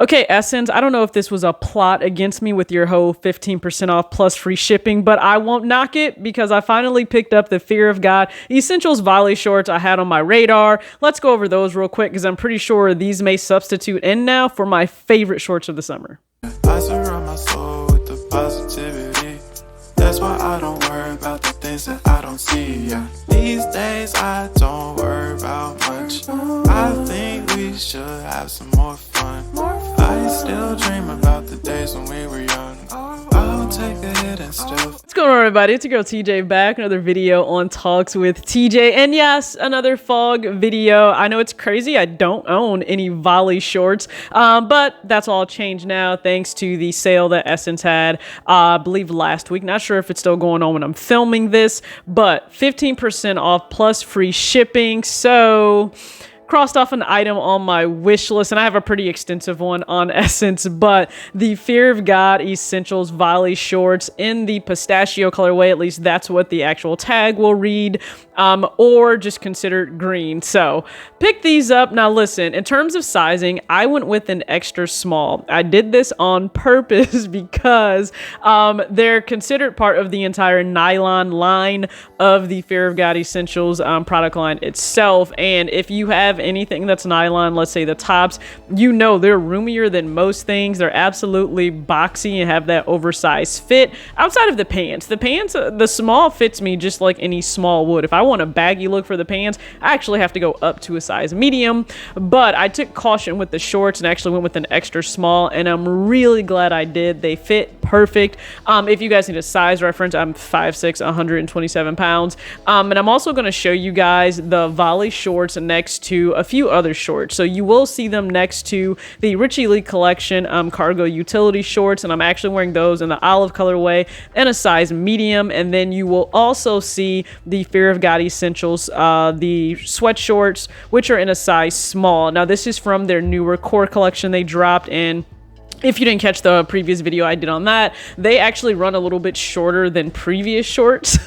Okay, Essence, I don't know if this was a plot against me with your whole 15% off plus free shipping, but I won't knock it because I finally picked up the Fear of God Essentials Volley shorts I had on my radar. Let's go over those real quick because I'm pretty sure these may substitute in now for my favorite shorts of the summer. I surround my soul with the positivity. That's why I don't worry about the things that I don't see. Yeah. These days I don't worry about much. I think we should have some more fun. I still dream about the days when we were young. I'll take a hit and still. What's going on, everybody? It's your girl TJ back. Another video on Talks with TJ. And yes, another fog video. I know it's crazy. I don't own any Volley shorts, but that's all changed now thanks to the sale that Essence had, I believe last week. Not sure if it's still going on when I'm filming this, but 15% off plus free shipping. So crossed off an item on my wish list, and I have a pretty extensive one on Essence, but the Fear of God Essentials Volley shorts in the pistachio colorway, at least that's what the actual tag will read, or just considered green. So pick these up. Now listen, in terms of sizing, I went with an extra small. I did this on purpose because they're considered part of the entire nylon line of the Fear of God Essentials product line itself, and if you have anything that's nylon, let's say the tops, you know they're roomier than most things. They're absolutely boxy and have that oversized fit. Outside of the pants, the small fits me just like any small would. If I want a baggy look for the pants, I actually have to go up to a size medium, but I took caution with the shorts and actually went with an extra small, and I'm really glad I did. They fit perfect. If you guys need a size reference, I'm 5'6", 127 pounds, and I'm also going to show you guys the Volley shorts next to a few other shorts. So you will see them next to the Richie Lee collection cargo utility shorts, and I'm actually wearing those in the olive colorway and a size medium. And then you will also see the Fear of God Essentials, the sweat shorts, which are in a size small. Now this is from their newer core collection they dropped in. If you didn't catch the previous video I did on that, they actually run a little bit shorter than previous shorts,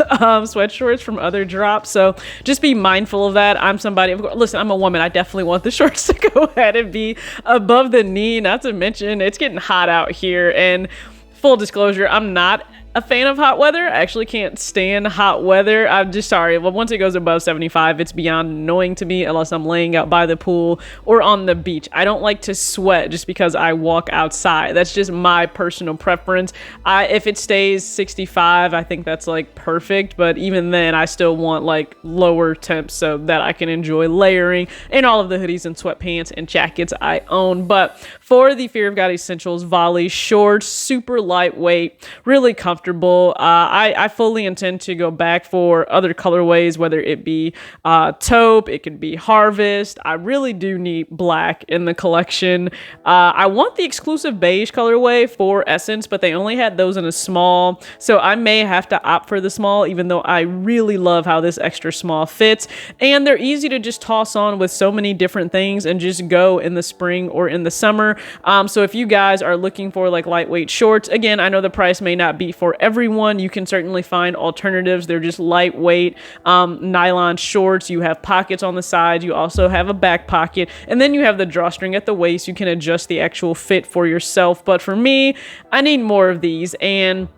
sweat shorts from other drops. So just be mindful of that. I'm somebody, listen, I'm a woman. I definitely want the shorts to go ahead and be above the knee. Not to mention it's getting hot out here, and full disclosure, I'm not a fan of hot weather. I actually can't stand hot weather. I'm just sorry. Well, once it goes above 75, it's beyond annoying to me unless I'm laying out by the pool or on the beach. I don't like to sweat just because I walk outside. That's just my personal preference. If it stays 65, I think that's like perfect. But even then, I still want like lower temps so that I can enjoy layering in all of the hoodies and sweatpants and jackets I own. But for the Fear of God Essentials Volley shorts, super lightweight, really comfortable. I fully intend to go back for other colorways, whether it be taupe, it could be harvest. I really do need black in the collection. I want the exclusive beige colorway for Essence, but they only had those in a small, so I may have to opt for the small, even though I really love how this extra small fits. And they're easy to just toss on with so many different things and just go in the spring or in the summer. So if you guys are looking for like lightweight shorts, again, I know the price may not be for everyone. You can certainly find alternatives. They're just lightweight nylon shorts. You have pockets on the sides. You also have a back pocket, and then you have the drawstring at the waist. You can adjust the actual fit for yourself. But for me, I need more of these. And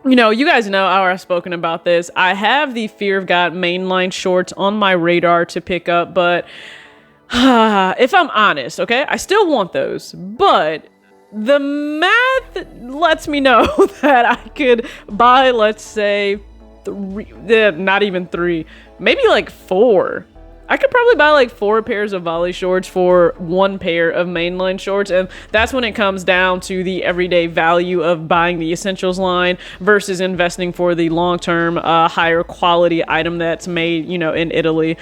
you know, you guys know I've spoken about this. I have the Fear of God mainline shorts on my radar to pick up, but if I'm honest, okay, I still want those, but the math lets me know that I could buy, let's say, not even three, maybe like four. I could probably buy like 4 pairs of Volley shorts for 1 pair of mainline shorts, and that's when it comes down to the everyday value of buying the Essentials line versus investing for the long-term higher quality item that's made, you know, in Italy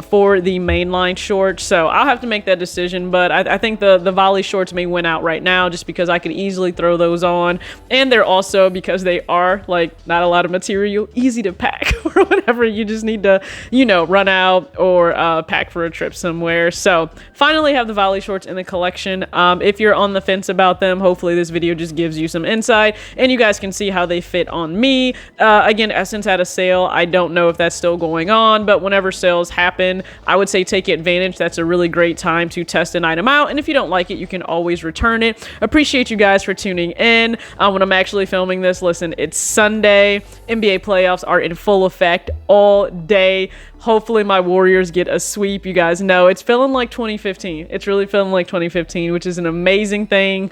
for the mainline shorts. So I'll have to make that decision, but I think the Volley shorts may win out right now just because I could easily throw those on, and they're also, because they are like not a lot of material, easy to pack or whatever you just need to, you know, run out or or pack for a trip somewhere. So finally have the Volley shorts in the collection. If you're on the fence about them, hopefully this video just gives you some insight and you guys can see how they fit on me. Again, SSENSE had a sale. I don't know if that's still going on, but whenever sales happen, I would say take advantage. That's a really great time to test an item out, and if you don't like it, you can always return it. Appreciate you guys for tuning in. When I'm actually filming this, listen, it's Sunday. NBA playoffs are in full effect all day. Hopefully my Warriors get a sweep. You guys know it's feeling like 2015. It's really feeling like 2015, which is an amazing thing.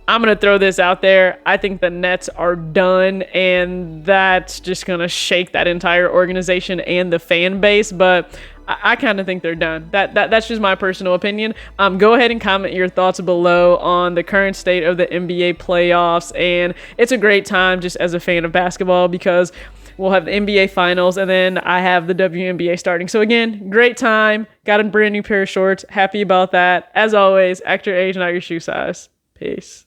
I'm going to throw this out there. I think the Nets are done, and that's just going to shake that entire organization and the fan base, but I kind of think they're done. That's just my personal opinion. Go ahead and comment your thoughts below on the current state of the NBA playoffs, and it's a great time just as a fan of basketball because we'll have the NBA finals, and then I have the WNBA starting. So again, great time. Got a brand new pair of shorts. Happy about that. As always, act your age, not your shoe size. Peace.